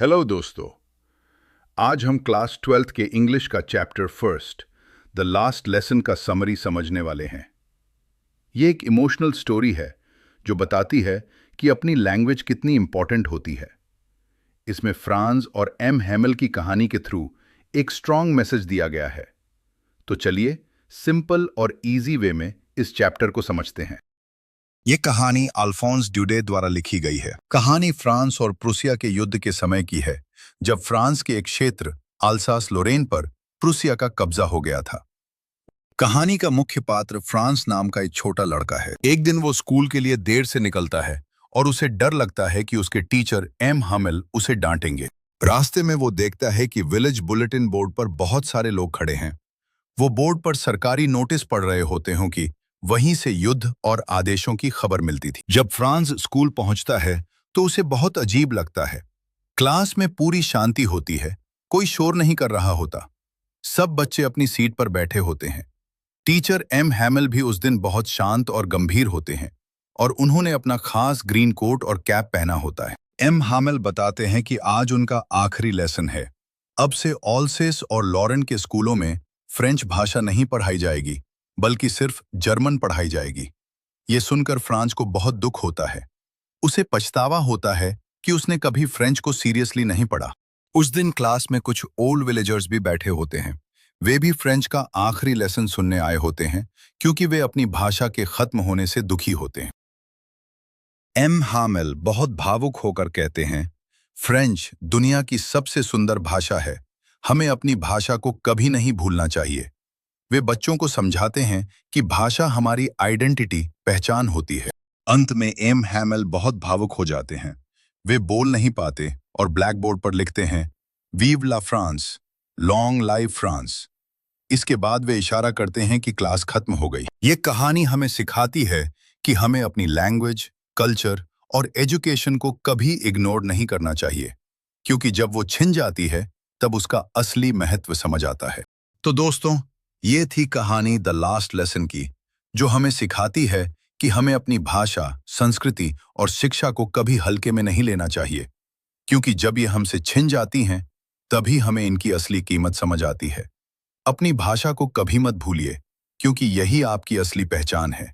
Hello दोस्तों। आज हम क्लास 12th के इंग्लिश का chapter first the last lesson का समरी समझने वाले हैं। ये एक इमोशनल स्टोरी है जो बताती है कि अपनी लैंग्वेज कितनी इंपॉर्टेंट होती है। इसमें फ्रांस और एम हैमेल की कहानी के थ्रू एक स्ट्रॉन्ग मैसेज दिया गया है। तो चलिए सिंपल और इजी वे में इस चैप्टर को समझते हैं। ये कहानी अल्फोंस ड्यूडे द्वारा लिखी गई है। कहानी फ्रांस और प्रूसिया के युद्ध के समय की है, जब फ्रांस के एक क्षेत्र अल्सास लोरेन पर प्रूसिया का कब्जा हो गया था। कहानी का मुख्य पात्र फ्रांस नाम का एक छोटा लड़का है। एक दिन वो स्कूल के लिए देर से निकलता है और उसे डर लगता है कि उसके टीचर एम हैमेल उसे डांटेंगे। रास्ते में वो देखता है कि विलेज बुलेटिन बोर्ड पर बहुत सारे लोग खड़े हैं। वो बोर्ड पर सरकारी नोटिस पढ़ रहे होते हों कि वहीं से युद्ध और आदेशों की खबर मिलती थी। जब फ्रांस स्कूल पहुंचता है तो उसे बहुत अजीब लगता है। क्लास में पूरी शांति होती है, कोई शोर नहीं कर रहा होता। सब बच्चे अपनी सीट पर बैठे होते हैं। टीचर एम हैमेल भी उस दिन बहुत शांत और गंभीर होते हैं और उन्होंने अपना खास ग्रीन कोट और कैप पहना होता है। एम हैमेल बताते हैं कि आज उनका आखिरी लेसन है। अब से ऑल्सेस और लॉरेन के स्कूलों में फ्रेंच भाषा नहीं पढ़ाई जाएगी, बल्कि सिर्फ जर्मन पढ़ाई जाएगी। ये सुनकर फ्रांस को बहुत दुख होता है। उसे पछतावा होता है कि उसने कभी फ्रेंच को सीरियसली नहीं पढ़ा। उस दिन क्लास में कुछ ओल्ड विलेजर्स भी बैठे होते हैं। वे भी फ्रेंच का आखिरी लेसन सुनने आए होते हैं, क्योंकि वे अपनी भाषा के खत्म होने से दुखी होते हैं। एम हैमेल बहुत भावुक होकर कहते हैं, फ्रेंच दुनिया की सबसे सुंदर भाषा है। हमें अपनी भाषा को कभी नहीं भूलना चाहिए। वे बच्चों को समझाते हैं कि भाषा हमारी आइडेंटिटी, पहचान होती है। अंत में एम हैमेल बहुत भावुक हो जाते हैं। वे बोल नहीं पाते और ब्लैक बोर्ड पर लिखते हैं, वीव ला फ्रांस, लॉन्ग लाइव फ्रांस। इसके बाद वे इशारा करते हैं कि क्लास खत्म हो गई। ये कहानी हमें सिखाती है कि हमें अपनी लैंग्वेज, कल्चर और एजुकेशन को कभी इग्नोर नहीं करना चाहिए, क्योंकि जब वो छिन जाती है तब उसका असली महत्व समझ आता है। तो दोस्तों, ये थी कहानी द लास्ट लेसन की, जो हमें सिखाती है कि हमें अपनी भाषा, संस्कृति और शिक्षा को कभी हल्के में नहीं लेना चाहिए, क्योंकि जब ये हमसे छिन जाती हैं तभी हमें इनकी असली कीमत समझ आती है। अपनी भाषा को कभी मत भूलिए, क्योंकि यही आपकी असली पहचान है।